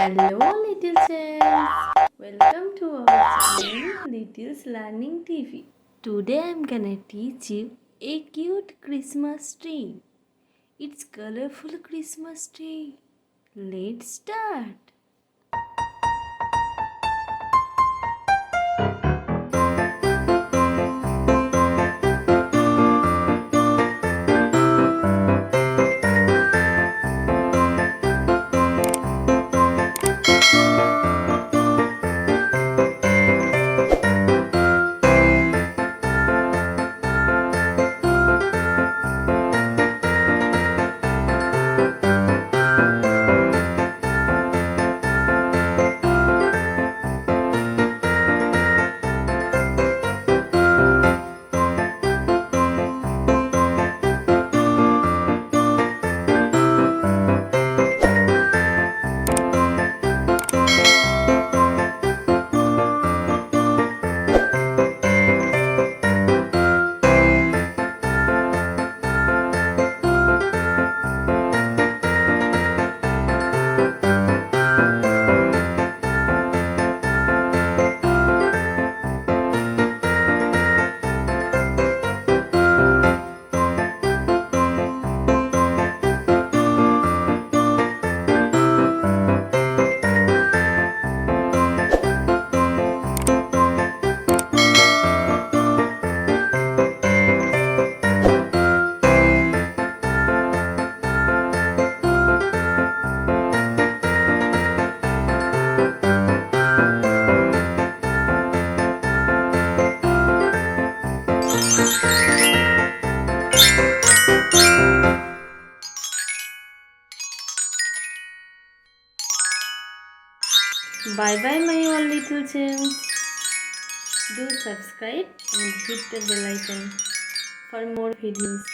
Hello, little childs. Welcome to our channel, Little's Learning TV. Today I'm gonna teach you a cute Christmas tree. It's colorful Christmas tree. Let's start. Bye bye, my all little chimps. Do subscribe and hit the bell icon for more videos.